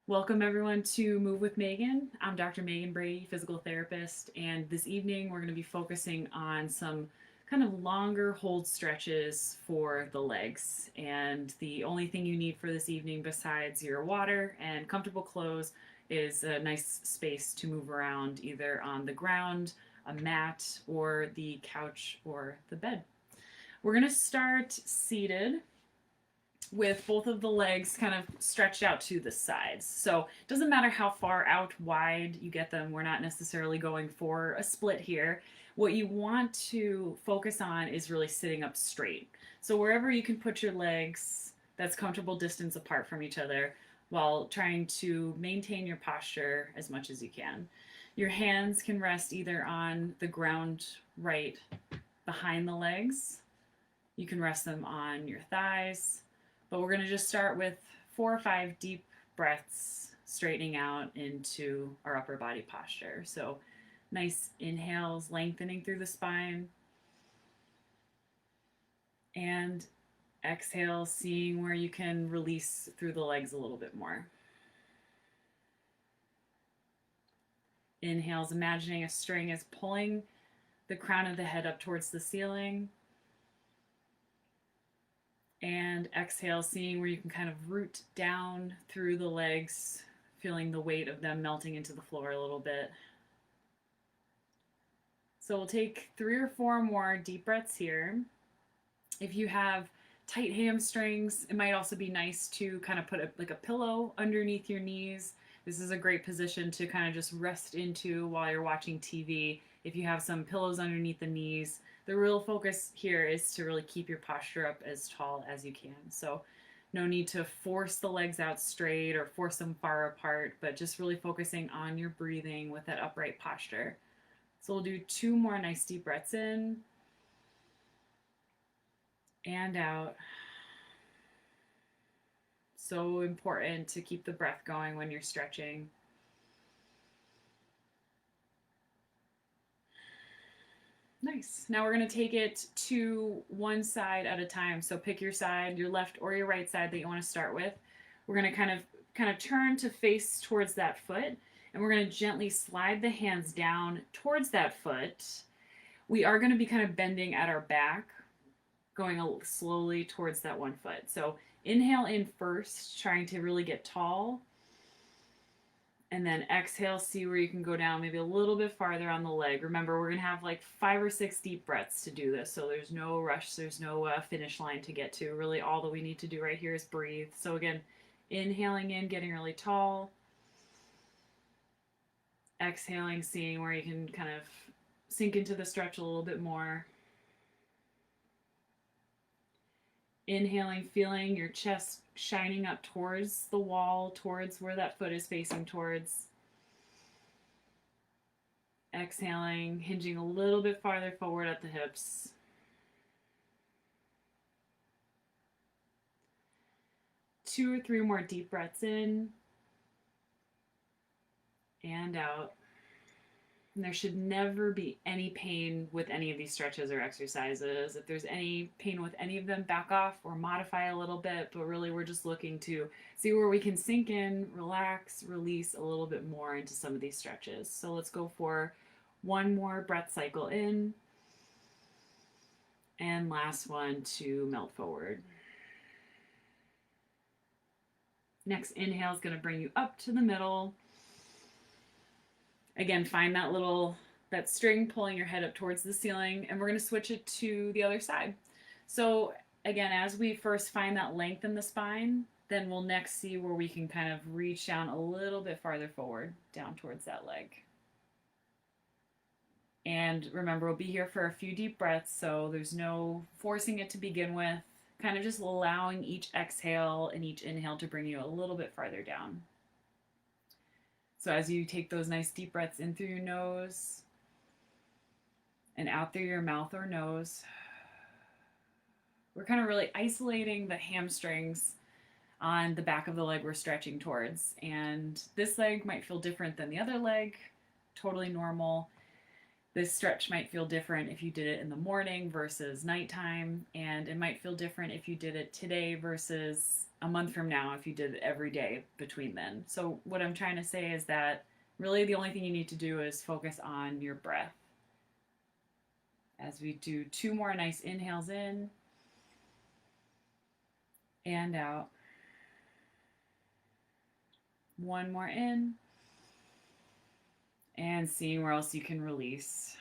Welcome everyone to Move with Maegen. I'm Dr. Maegen Brady, physical therapist, and this evening we're going to be focusing on some kind of longer hold stretches for the legs. And the only thing you need for this evening besides your water and comfortable clothes is a nice space to move around either on the ground, a mat, or the couch or the bed. We're going to start seated with both of the legs kind of stretched out to the sides. So it doesn't matter how far out wide you get them. We're not necessarily going for a split here. What you want to focus on is really sitting up straight. So wherever you can put your legs, that's comfortable distance apart from each other while trying to maintain your posture as much as you can. Your hands can rest either on the ground right behind the legs. You can rest them on your thighs, but we're going to just start with 4 or 5 deep breaths, straightening out into our upper body posture. So nice inhales, lengthening through the spine. And exhale, seeing where you can release through the legs a little bit more. Inhales, imagining a string is pulling the crown of the head up towards the ceiling. And exhale, seeing where you can kind of root down through the legs, feeling the weight of them melting into the floor a little bit. So we'll take 3 or 4 more deep breaths here. If you have tight hamstrings, it might also be nice to kind of put a pillow underneath your knees. This is a great position to kind of just rest into while you're watching TV. If you have some pillows underneath the knees, the real focus here is to really keep your posture up as tall as you can. So no need to force the legs out straight or force them far apart, but just really focusing on your breathing with that upright posture. So we'll do 2 more nice deep breaths in and out. So important to keep the breath going when you're stretching. Nice. Now we're going to take it to one side at a time. So pick your side, your left or your right side that you want to start with. We're going to kind of turn to face towards that foot, and we're going to gently slide the hands down towards that foot. We are going to be kind of bending at our back, going slowly towards that one foot. So inhale in first, trying to really get tall. And then exhale, see where you can go down maybe a little bit farther on the leg. Remember, we're going to have like 5 or 6 deep breaths to do this. So there's no rush. There's no finish line to get to. Really, all that we need to do right here is breathe. So again, inhaling in, getting really tall. Exhaling, seeing where you can kind of sink into the stretch a little bit more. Inhaling, feeling your chest shining up towards the wall, towards where that foot is facing towards. Exhaling, hinging a little bit farther forward at the hips. Two or 3 more deep breaths in and out. And there should never be any pain with any of these stretches or exercises. If there's any pain with any of them, back off or modify a little bit. But really, we're just looking to see where we can sink in, relax, release a little bit more into some of these stretches. So let's go for 1 more breath cycle in. And last one to melt forward. Next inhale is going to bring you up to the middle. Again, find that string pulling your head up towards the ceiling, and we're going to switch it to the other side. So again, as we first find that length in the spine, then we'll next see where we can kind of reach down a little bit farther forward, down towards that leg. And remember, we'll be here for a few deep breaths, so there's no forcing it to begin with, kind of just allowing each exhale and each inhale to bring you a little bit farther down. So as you take those nice deep breaths in through your nose and out through your mouth or nose, we're kind of really isolating the hamstrings on the back of the leg we're stretching towards. And this leg might feel different than the other leg, totally normal. This stretch might feel different if you did it in the morning versus nighttime, and it might feel different if you did it today versus a month from now if you did it every day between then. So what I'm trying to say is that really the only thing you need to do is focus on your breath. As we do 2 more nice inhales in and out. 1 more in. And seeing where else you can release.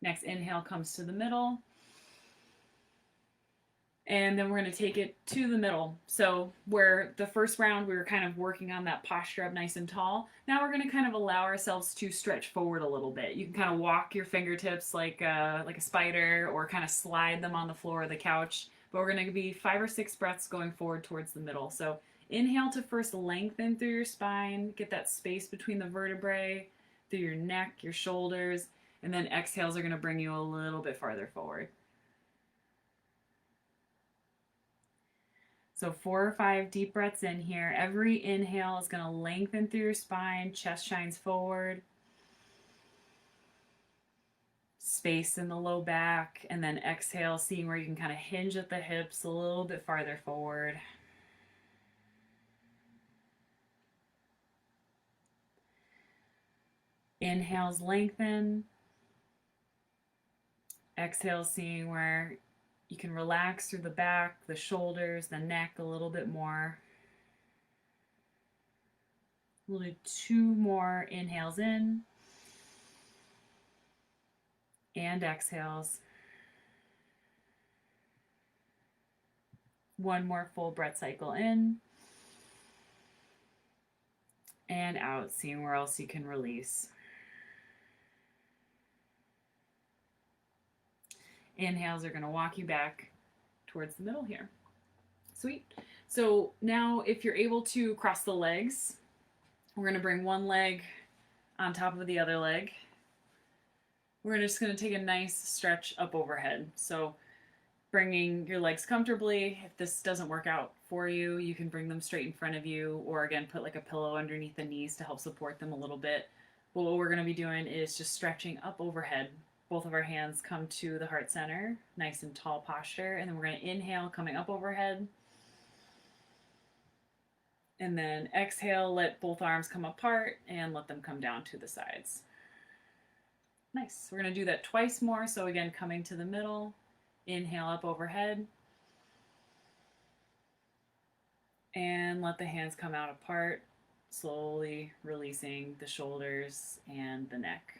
Next inhale comes to the middle. And then we're going to take it to the middle. So where the first round we were kind of working on that posture up nice and tall, now we're going to kind of allow ourselves to stretch forward a little bit. You can kind of walk your fingertips like a spider, or kind of slide them on the floor of the couch. But we're going to be 5 or 6 breaths going forward towards the middle. So inhale to first lengthen through your spine, get that space between the vertebrae, through your neck, your shoulders, and then exhales are going to bring you a little bit farther forward. So 4 or 5 deep breaths in here. Every inhale is going to lengthen through your spine, chest shines forward, space in the low back, and then exhale, seeing where you can kind of hinge at the hips a little bit farther forward. Inhales, lengthen. Exhale, seeing where you can relax through the back, the shoulders, the neck a little bit more. We'll do 2 more inhales in and exhales. 1 more full breath cycle in and out, seeing where else you can release. Inhales are going to walk you back towards the middle here. Sweet. So now if you're able to cross the legs, we're going to bring one leg on top of the other leg. We're just going to take a nice stretch up overhead. So bringing your legs comfortably. If this doesn't work out for you, you can bring them straight in front of you, or again, put like a pillow underneath the knees to help support them a little bit. But what we're going to be doing is just stretching up overhead. Both of our hands come to the heart center, nice and tall posture. And then we're going to inhale, coming up overhead. And then exhale, let both arms come apart and let them come down to the sides. Nice. We're going to do that twice more. So again, coming to the middle, inhale up overhead. And let the hands come out apart, slowly releasing the shoulders and the neck.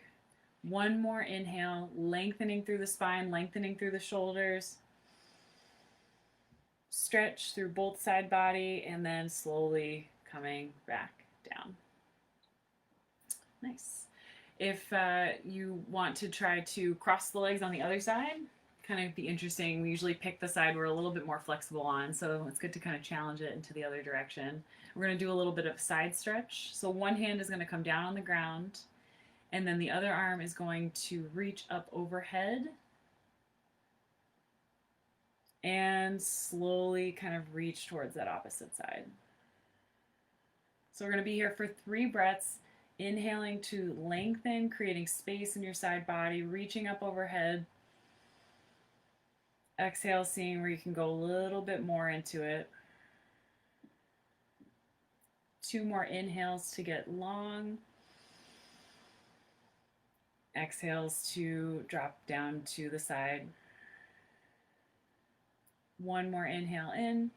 1 more inhale, lengthening through the spine, lengthening through the shoulders. Stretch through both side body, and then slowly coming back down. Nice. If you want to try to cross the legs on the other side, kind of be interesting. We usually pick the side we're a little bit more flexible on, so it's good to kind of challenge it into the other direction. We're going to do a little bit of side stretch. So one hand is going to come down on the ground, and then the other arm is going to reach up overhead and slowly kind of reach towards that opposite side. So we're going to be here for 3 breaths, inhaling to lengthen, creating space in your side body, reaching up overhead. Exhale, seeing where you can go a little bit more into it. 2 more inhales to get long. Exhales to drop down to the side. 1 more inhale in.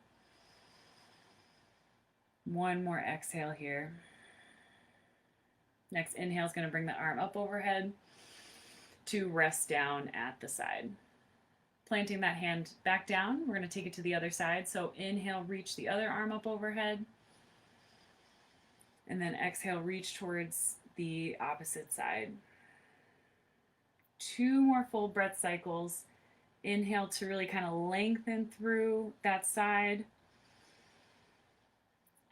1 more exhale here. Next inhale is going to bring the arm up overhead to rest down at the side. Planting that hand back down, we're going to take it to the other side. So inhale, reach the other arm up overhead. And then exhale, reach towards the opposite side. 2 more full breath cycles. Inhale to really kind of lengthen through that side.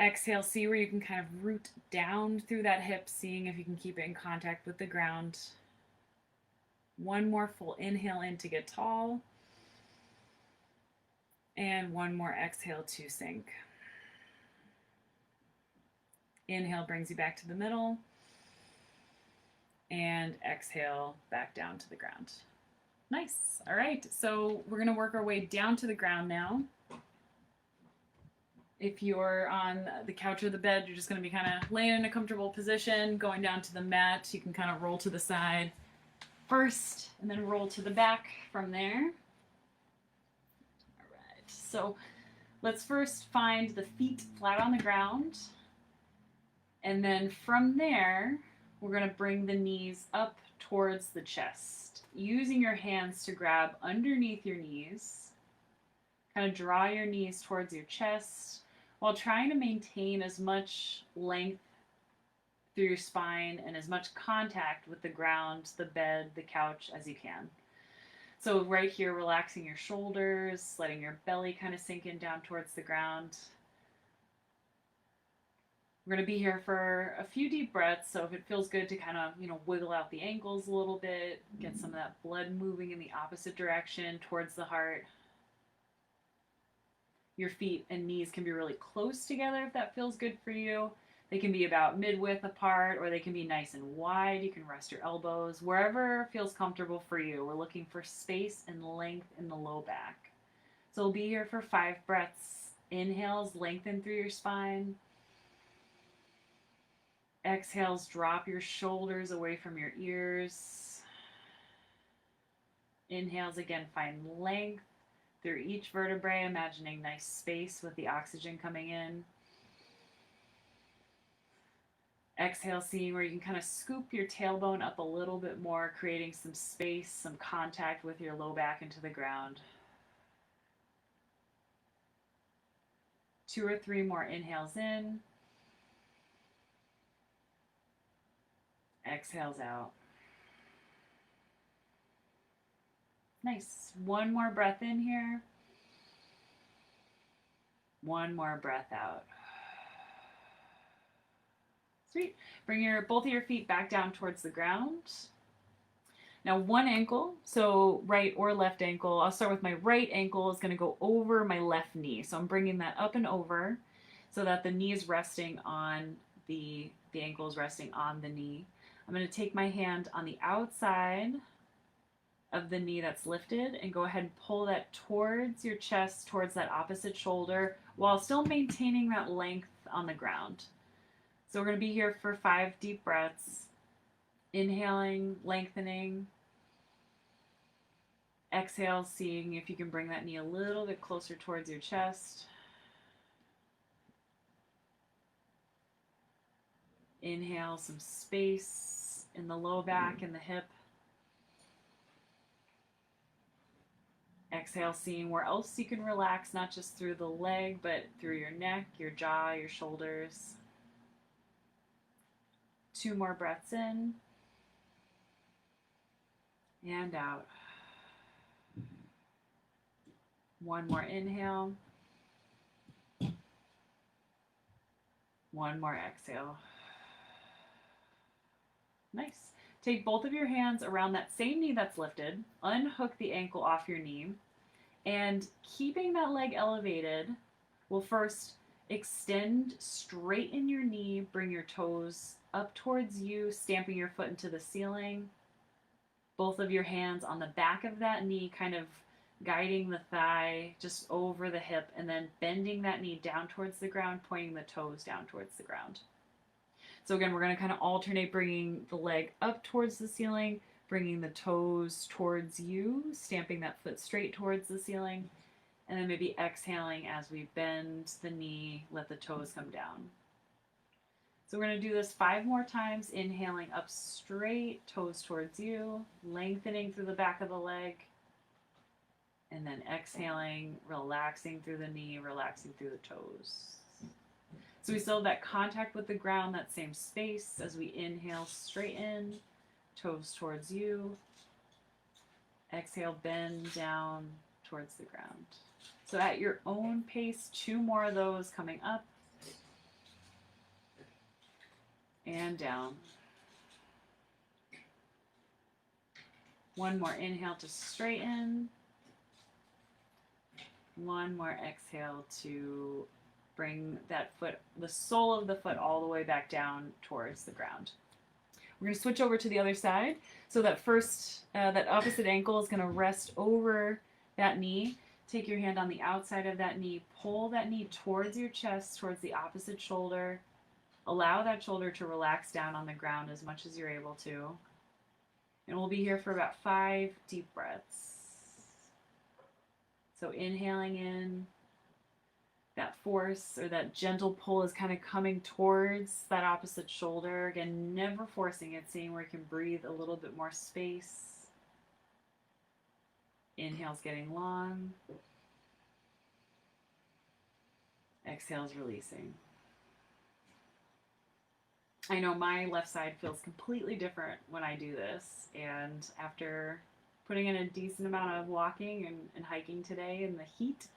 Exhale, see where you can kind of root down through that hip, seeing if you can keep it in contact with the ground. 1 more full inhale in to get tall. And 1 more exhale to sink. Inhale brings you back to the middle. and exhale back down to the ground. Nice. All right, so we're going to work our way down to the ground now. If you're on the couch or the bed, you're just going to be kind of laying in a comfortable position, going down to the mat. You can kind of roll to the side first and then roll to the back from there. All right, so let's first find the feet flat on the ground. And then from there, we're going to bring the knees up towards the chest, using your hands to grab underneath your knees. Kind of draw your knees towards your chest while trying to maintain as much length through your spine and as much contact with the ground, the bed, the couch as you can. So right here, relaxing your shoulders, letting your belly kind of sink in down towards the ground. We're going to be here for a few deep breaths, so if it feels good to kind of, wiggle out the ankles a little bit, get some of that blood moving in the opposite direction towards the heart. Your feet and knees can be really close together if that feels good for you. They can be about mid-width apart, or they can be nice and wide. You can rest your elbows. Wherever feels comfortable for you. We're looking for space and length in the low back. So we'll be here for 5 breaths. Inhales, lengthen through your spine. Exhales, drop your shoulders away from your ears. Inhales, again, find length through each vertebrae, imagining nice space with the oxygen coming in. Exhale, seeing where you can kind of scoop your tailbone up a little bit more, creating some space, some contact with your low back into the ground. 2 or 3 more inhales in. Exhales out. Nice. 1 more breath in here. 1 more breath out. Sweet. Bring both of your feet back down towards the ground. Now 1 ankle, so right or left ankle. I'll start with my right ankle is going to go over my left knee. So I'm bringing that up and over so that the knee is resting on the ankle is resting on the knee. I'm going to take my hand on the outside of the knee that's lifted and go ahead and pull that towards your chest, towards that opposite shoulder, while still maintaining that length on the ground. So we're going to be here for 5 deep breaths. Inhaling, lengthening. Exhale, seeing if you can bring that knee a little bit closer towards your chest. Inhale, some space in the low back and the hip. Exhale, seeing where else you can relax, not just through the leg, but through your neck, your jaw, your shoulders. 2 more breaths in and out. 1 more inhale. 1 more exhale. Nice. Take both of your hands around that same knee that's lifted. Unhook the ankle off your knee. And keeping that leg elevated, we'll first extend, straighten your knee, bring your toes up towards you, stamping your foot into the ceiling. Both of your hands on the back of that knee, kind of guiding the thigh just over the hip, and then bending that knee down towards the ground, pointing the toes down towards the ground. So again, we're going to kind of alternate bringing the leg up towards the ceiling, bringing the toes towards you, stamping that foot straight towards the ceiling, and then maybe exhaling as we bend the knee, let the toes come down. So we're going to do this 5 more times, inhaling up straight, toes towards you, lengthening through the back of the leg, and then exhaling, relaxing through the knee, relaxing through the toes. So we still have that contact with the ground, that same space as we inhale, straighten, toes towards you. Exhale, bend down towards the ground. So at your own pace, 2 more of those coming up and down. 1 more inhale to straighten. 1 more exhale to bring that foot, the sole of the foot, all the way back down towards the ground. We're going to switch over to the other side. So that that opposite ankle is going to rest over that knee. Take your hand on the outside of that knee. Pull that knee towards your chest, towards the opposite shoulder. Allow that shoulder to relax down on the ground as much as you're able to. And we'll be here for about 5 deep breaths. So inhaling in, that force or that gentle pull is kind of coming towards that opposite shoulder. Again, never forcing it, seeing where you can breathe a little bit more space. Inhale's getting long. Exhale's releasing. I know my left side feels completely different when I do this, and after putting in a decent amount of walking and hiking today in the heat,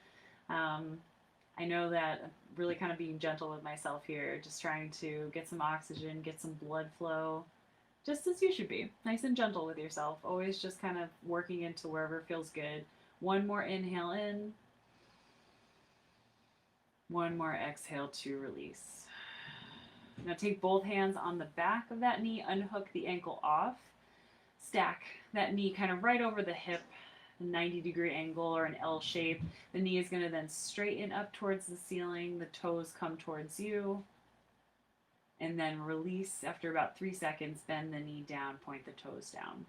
I know that I'm really kind of being gentle with myself here, just trying to get some oxygen, get some blood flow, just as you should be, nice and gentle with yourself, always just kind of working into wherever feels good. One more inhale in, one more exhale to release. Now take both hands on the back of that knee, unhook the ankle off, stack that knee kind of right over the hip, a 90-degree angle or an L shape. The knee is going to then straighten up towards the ceiling, the toes come towards you, and then release after about 3 seconds, bend the knee down, point the toes down.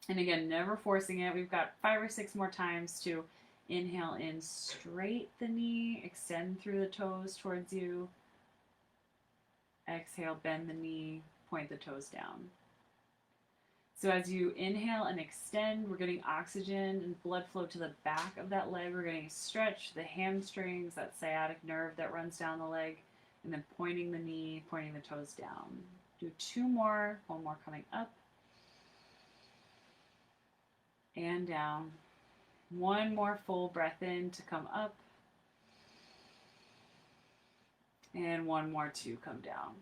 And again, never forcing it. We've got 5 or 6 more times to inhale in, straight the knee, extend through the toes towards you. Exhale, bend the knee, point the toes down. So as you inhale and extend, we're getting oxygen and blood flow to the back of that leg. We're getting a stretch, the hamstrings, that sciatic nerve that runs down the leg, and then pointing the knee, pointing the toes down. Do 2 more, 1 more coming up and down. 1 more full breath in to come up. And 1 more to come down.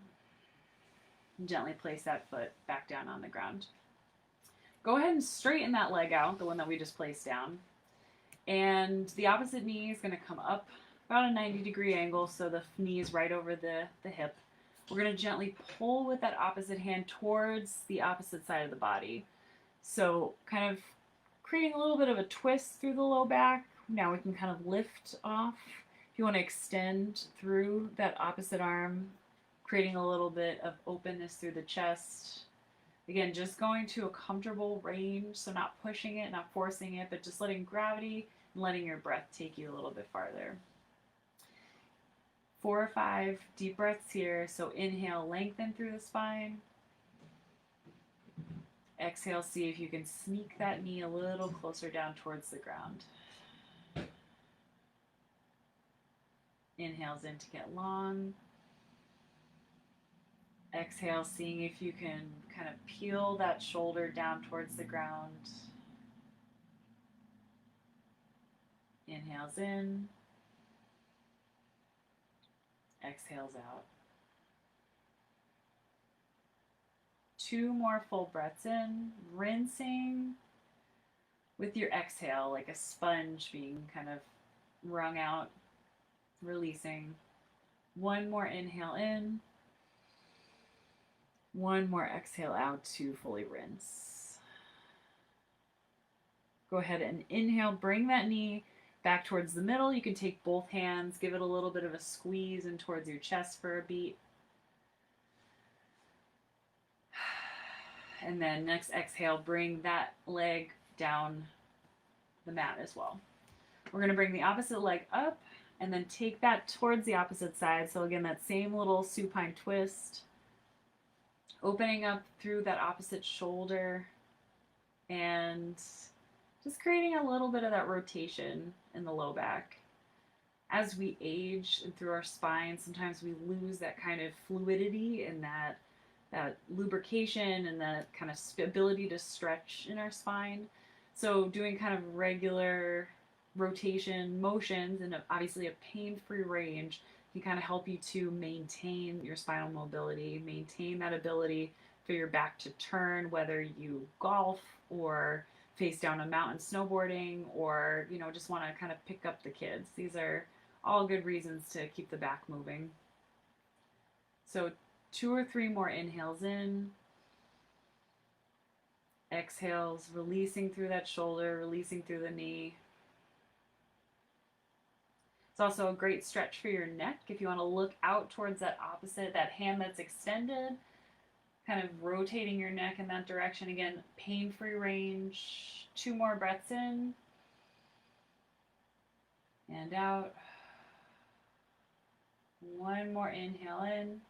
Gently place that foot back down on the ground. Go ahead and straighten that leg out, the one that we just placed down. And the opposite knee is going to come up about a 90-degree angle, so the knee is right over the hip. We're going to gently pull with that opposite hand towards the opposite side of the body. So kind of creating a little bit of a twist through the low back. Now we can kind of lift off. If you want to extend through that opposite arm, creating a little bit of openness through the chest. Again, just going to a comfortable range, so not pushing it, not forcing it, but just letting gravity and letting your breath take you a little bit farther. 4 or 5 deep breaths here. So inhale, lengthen through the spine. Exhale, see if you can sneak that knee a little closer down towards the ground. Inhales in to get long. Exhale, seeing if you can kind of peel that shoulder down towards the ground. Inhales in. Exhales out. 2 more full breaths in, rinsing with your exhale like a sponge being kind of wrung out, releasing. 1 more inhale in. 1 more exhale out to fully rinse. Go ahead and inhale, bring that knee back towards the middle. You can take both hands, give it a little bit of a squeeze in towards your chest for a beat. And then next exhale, bring that leg down the mat as well. We're going to bring the opposite leg up and then take that towards the opposite side. So again, that same little supine twist. Opening up through that opposite shoulder and just creating a little bit of that rotation in the low back. As we age and through our spine, sometimes we lose that kind of fluidity and that lubrication and that kind of ability to stretch in our spine. So doing kind of regular rotation motions and obviously a pain-free range can kind of help you to maintain your spinal mobility, maintain that ability for your back to turn, whether you golf or face down a mountain snowboarding or, just want to kind of pick up the kids. These are all good reasons to keep the back moving. So 2 or 3 more inhales in. Exhales, releasing through that shoulder, releasing through the knee. It's also a great stretch for your neck if you want to look out towards that opposite, that hand that's extended, kind of rotating your neck in that direction. Again, pain-free range. 2 more breaths in and out. 1 more inhale in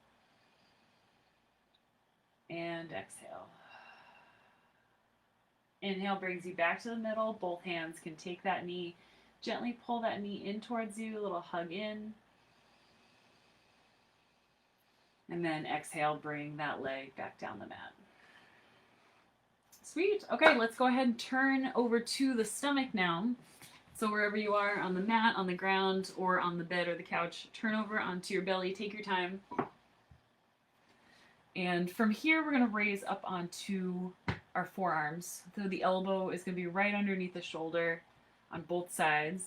and exhale. Inhale brings you back to the middle. Both hands can take that knee, gently pull that knee in towards you, a little hug in. And then exhale, bring that leg back down the mat. Sweet. Okay, let's go ahead and turn over to the stomach now. So wherever you are, on the mat, on the ground, or on the bed or the couch, turn over onto your belly. Take your time. And from here, we're going to raise up onto our forearms. So the elbow is going to be right underneath the shoulder on both sides.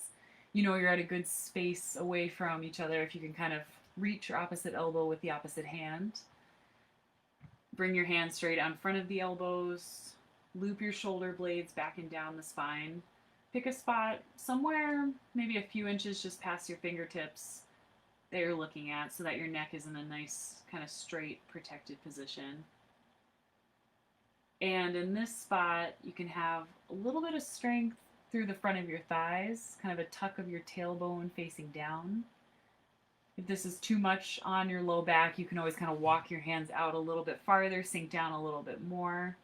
You know you're at a good space away from each other if you can kind of reach your opposite elbow with the opposite hand. Bring your hands straight out in front of the elbows. Loop your shoulder blades back and down the spine. Pick a spot somewhere, maybe a few inches just past your fingertips that you're looking at so that your neck is in a nice kind of straight protected position. And in this spot, you can have a little bit of strength through the front of your thighs, kind of a tuck of your tailbone facing down. If this is too much on your low back, you can always kind of walk your hands out a little bit farther, sink down a little bit more.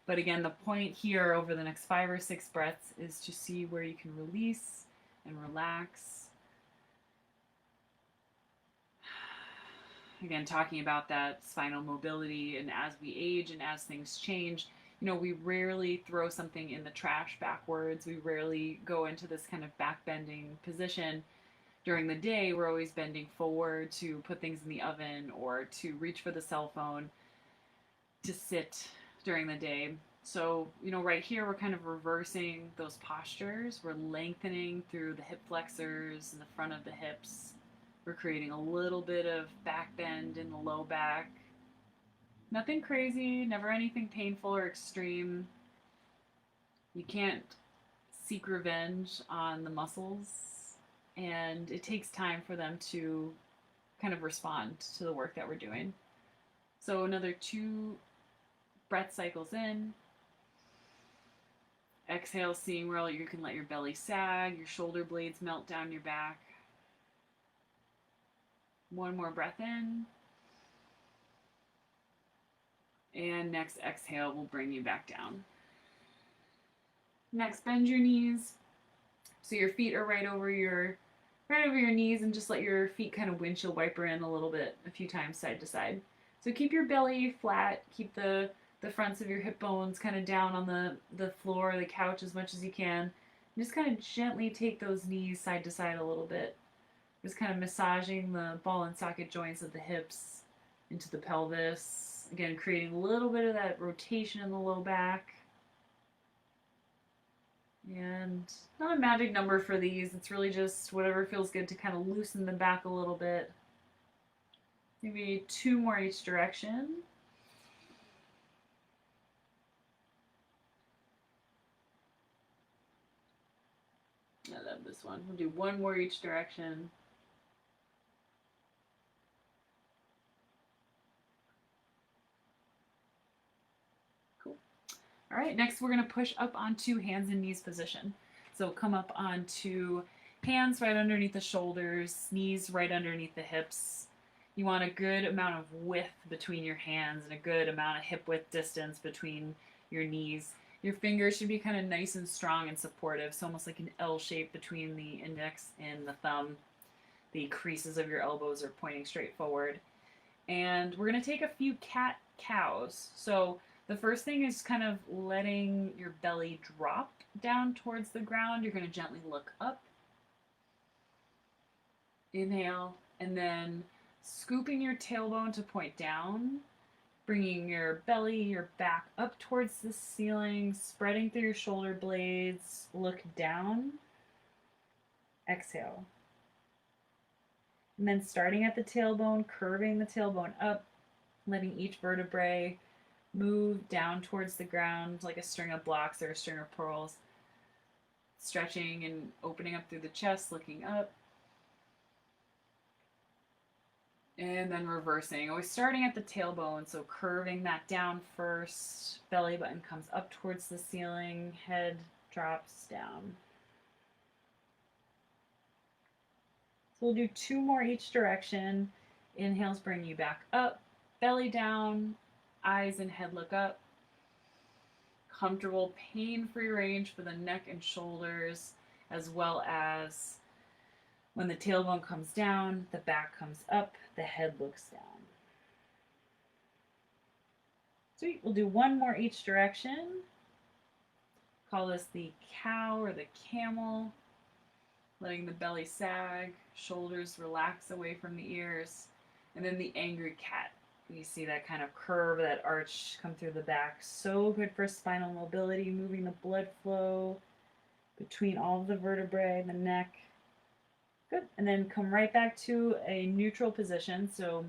But again, the point here over the next 5 or 6 breaths is to see where you can release and relax. Again, talking about that spinal mobility, and as we age and as things change, you know, we rarely throw something in the trash backwards. We rarely go into this kind of back bending position. During the day, we're always bending forward to put things in the oven or to reach for the cell phone, to sit during the day. So, you know, right here, we're kind of reversing those postures. We're lengthening through the hip flexors and the front of the hips. We're creating a little bit of back bend in the low back. Nothing crazy, never anything painful or extreme. You can't seek revenge on the muscles, and it takes time for them to kind of respond to the work that we're doing. So another 2 breath cycles in. Exhale, seeing where you can let your belly sag, your shoulder blades melt down your back. 1 more breath in. And next exhale will bring you back down. Next, bend your knees so your feet are right over your knees, and just let your feet kind of windshield wiper in a little bit, a few times side to side. So keep your belly flat, keep the fronts of your hip bones kind of down on the floor or the couch as much as you can. And just kind of gently take those knees side to side a little bit. Just kind of massaging the ball and socket joints of the hips into the pelvis. Again, creating a little bit of that rotation in the low back. And not a magic number for these. It's really just whatever feels good to kind of loosen the back a little bit. Maybe 2 more each direction. I love this one. We'll do 1 more each direction. All right, next we're going to push up onto hands and knees position. So come up onto hands right underneath the shoulders, knees right underneath the hips. You want a good amount of width between your hands and a good amount of hip width distance between your knees. Your fingers should be kind of nice and strong and supportive, so almost like an L shape between the index and the thumb. The creases of your elbows are pointing straight forward. And we're going to take a few cat-cows. So the first thing is kind of letting your belly drop down towards the ground. You're going to gently look up. Inhale, and then scooping your tailbone to point down, bringing your belly, your back up towards the ceiling, spreading through your shoulder blades, look down, exhale. And then starting at the tailbone, curving the tailbone up, letting each vertebrae Move down towards the ground like a string of blocks or a string of pearls. Stretching and opening up through the chest, looking up. And then reversing, always starting at the tailbone, so curving that down first. Belly button comes up towards the ceiling, head drops down. So we'll do 2 more each direction. Inhales bring you back up, belly down, eyes and head look up. Comfortable pain-free range for the neck and shoulders, as well as when the tailbone comes down, the back comes up, the head looks down. Sweet, we'll do 1 more each direction. Call this the cow or the camel. Letting the belly sag, shoulders relax away from the ears. And then the angry cat. You see that kind of curve, that arch come through the back. So good for spinal mobility, moving the blood flow between all of the vertebrae, the neck. Good. And then come right back to a neutral position. So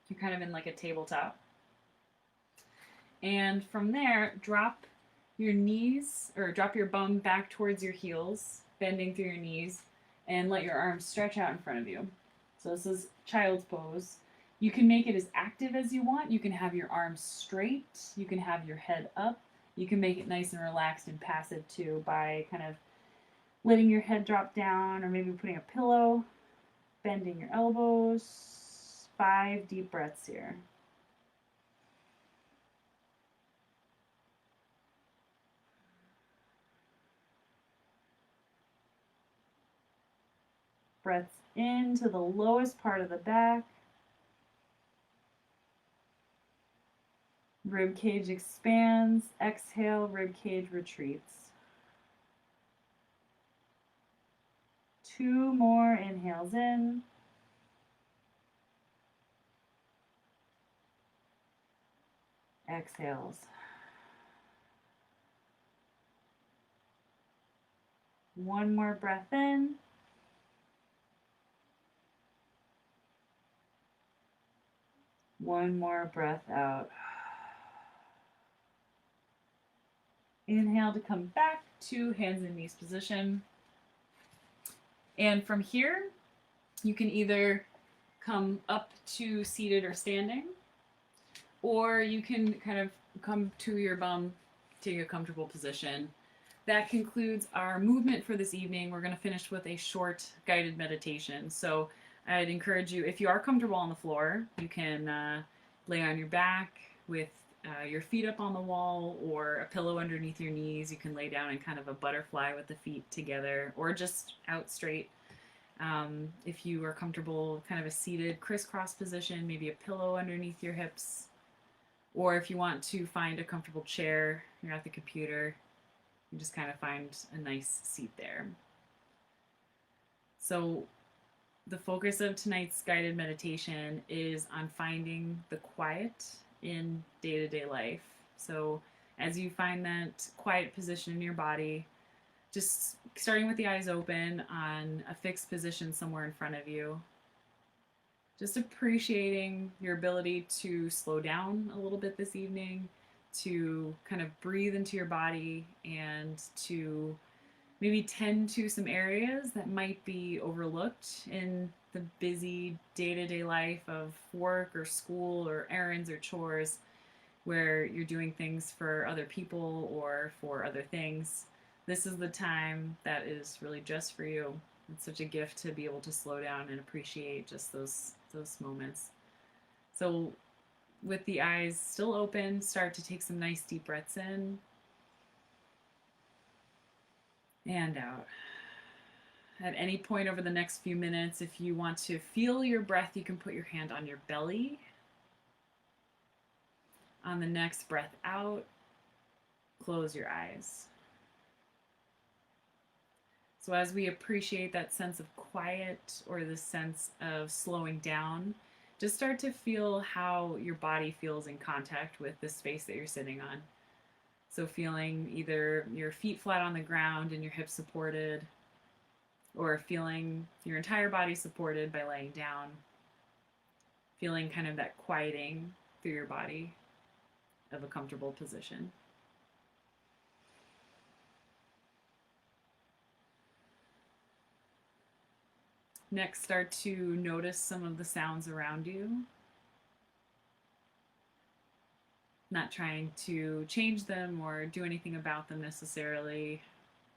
you're kind of in like a tabletop. And from there, drop your knees, or drop your bum back towards your heels, bending through your knees, and let your arms stretch out in front of you. So this is child's pose. You can make it as active as you want. You can have your arms straight. You can have your head up. You can make it nice and relaxed and passive too by kind of letting your head drop down, or maybe putting a pillow, bending your elbows. 5 deep breaths here. Breaths into the lowest part of the back. Rib cage expands. Exhale, rib cage retreats. 2 more inhales in. Exhales. 1 more breath in. One more breath out. Inhale to come back to hands and knees position. And from here, you can either come up to seated or standing, or you can kind of come to your bum, take a comfortable position. That concludes our movement for this evening. We're going to finish with a short guided meditation. So I'd encourage you, if you are comfortable on the floor, you can lay on your back with your feet up on the wall, or a pillow underneath your knees. You can lay down in kind of a butterfly with the feet together, or just out straight. If you are comfortable, kind of a seated crisscross position, maybe a pillow underneath your hips. Or if you want to find a comfortable chair, you're at the computer, you just kind of find a nice seat there. So the focus of tonight's guided meditation is on finding the quiet in day-to-day life. So as you find that quiet position in your body, just starting with the eyes open on a fixed position somewhere in front of you, just appreciating your ability to slow down a little bit this evening, to kind of breathe into your body, and to maybe tend to some areas that might be overlooked in the busy day-to-day life of work or school or errands or chores, where you're doing things for other people or for other things. This is the time that is really just for you. It's such a gift to be able to slow down and appreciate just those moments. So with the eyes still open, start to take some nice deep breaths in and out. At any point over the next few minutes, if you want to feel your breath, you can put your hand on your belly. On the next breath out, close your eyes. So as we appreciate that sense of quiet, or the sense of slowing down, just start to feel how your body feels in contact with the space that you're sitting on. So feeling either your feet flat on the ground and your hips supported, or feeling your entire body supported by laying down. Feeling kind of that quieting through your body. of a comfortable position. Next, start to notice some of the sounds around you. Not trying to change them or do anything about them necessarily.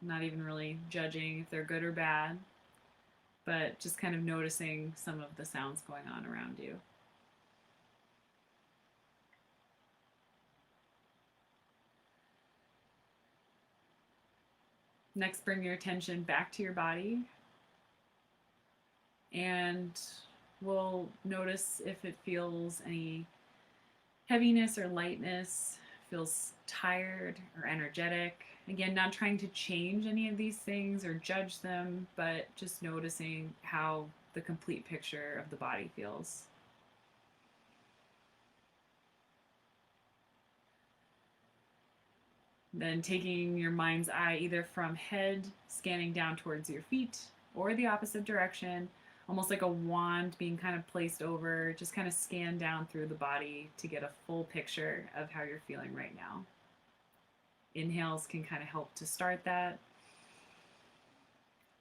Not even really judging if they're good or bad, but just kind of noticing some of the sounds going on around you. Next, bring your attention back to your body, and we'll notice if it feels any heaviness or lightness, feels tired or energetic. Again, not trying to change any of these things or judge them, but just noticing how the complete picture of the body feels. Then taking your mind's eye either from head, scanning down towards your feet, or the opposite direction, almost like a wand being kind of placed over, just kind of scan down through the body to get a full picture of how you're feeling right now. Inhales can kind of help to start that.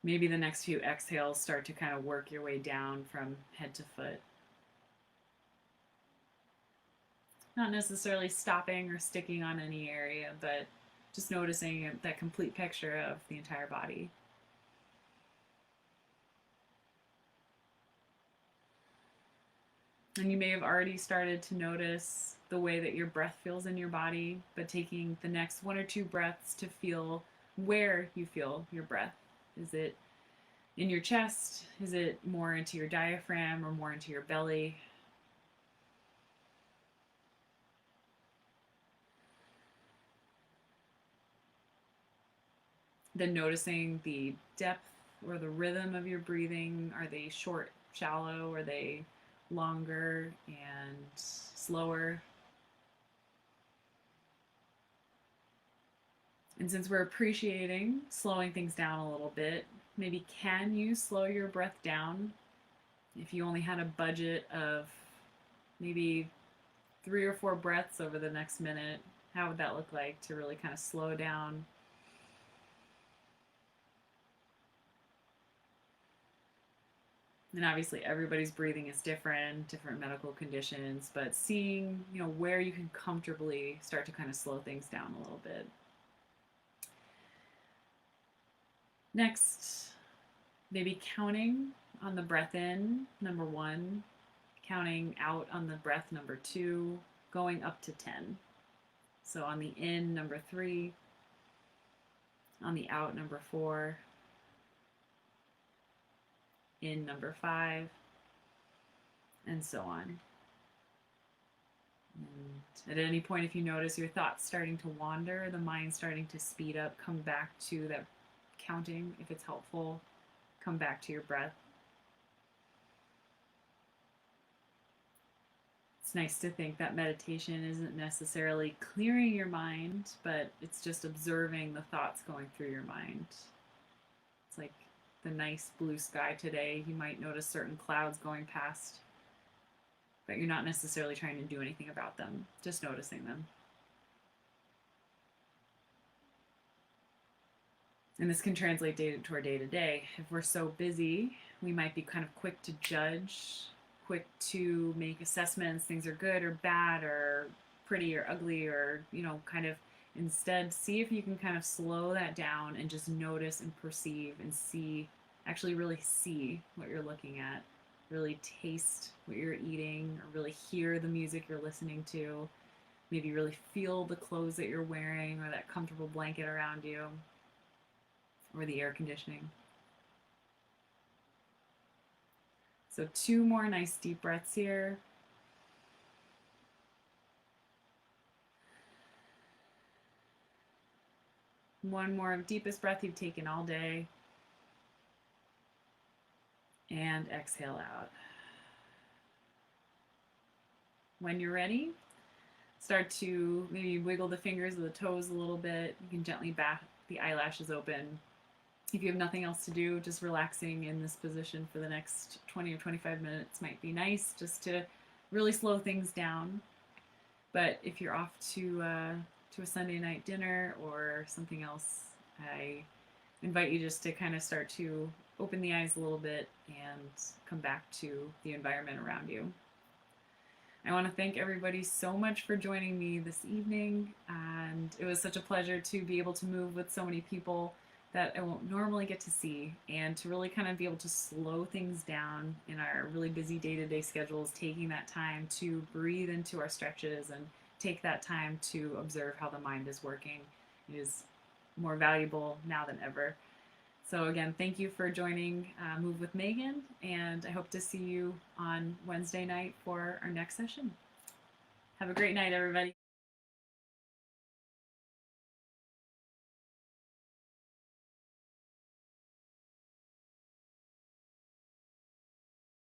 Maybe the next few exhales start to kind of work your way down from head to foot. Not necessarily stopping or sticking on any area, but just noticing that complete picture of the entire body. And you may have already started to notice the way that your breath feels in your body, but taking the next 1 or 2 breaths to feel where you feel your breath. Is it in your chest? Is it more into your diaphragm or more into your belly? Then noticing the depth or the rhythm of your breathing. Are they short, shallow? Are they longer and slower? And since we're appreciating slowing things down a little bit, maybe can you slow your breath down? If you only had a budget of maybe 3 or 4 breaths over the next minute, how would that look like to really kind of slow down? And obviously everybody's breathing is different, different medical conditions, but seeing, where you can comfortably start to kind of slow things down a little bit. Next, maybe counting on the breath in, number 1, counting out on the breath, number 2, going up to 10. So on the in, number 3, on the out, number 4, in number 5, and so on. And at any point, if you notice your thoughts starting to wander, the mind starting to speed up, come back to that counting if it's helpful. Come back to your breath. It's nice to think that meditation isn't necessarily clearing your mind, but it's just observing the thoughts going through your mind. It's like the nice blue sky today. You might notice certain clouds going past, but you're not necessarily trying to do anything about them, just noticing them. And this can translate to our day-to-day. If we're so busy, we might be kind of quick to judge, quick to make assessments, things are good or bad or pretty or ugly, or, kind of instead see if you can kind of slow that down and just notice and perceive and see, actually really see what you're looking at, really taste what you're eating, or really hear the music you're listening to, maybe really feel the clothes that you're wearing or that comfortable blanket around you, or the air conditioning. So 2 more nice deep breaths here. One more deepest breath you've taken all day. And exhale out. When you're ready, start to maybe wiggle the fingers of the toes a little bit. You can gently bat the eyelashes open. If you have nothing else to do, just relaxing in this position for the next 20 or 25 minutes might be nice, just to really slow things down. But if you're off to a Sunday night dinner or something else, I invite you just to kind of start to open the eyes a little bit and come back to the environment around you. I want to thank everybody so much for joining me this evening, and it was such a pleasure to be able to move with so many people that I won't normally get to see, and to really kind of be able to slow things down in our really busy day-to-day schedules, taking that time to breathe into our stretches and take that time to observe how the mind is working is more valuable now than ever. So again, thank you for joining Move with Maegen, and I hope to see you on Wednesday night for our next session. Have a great night, everybody.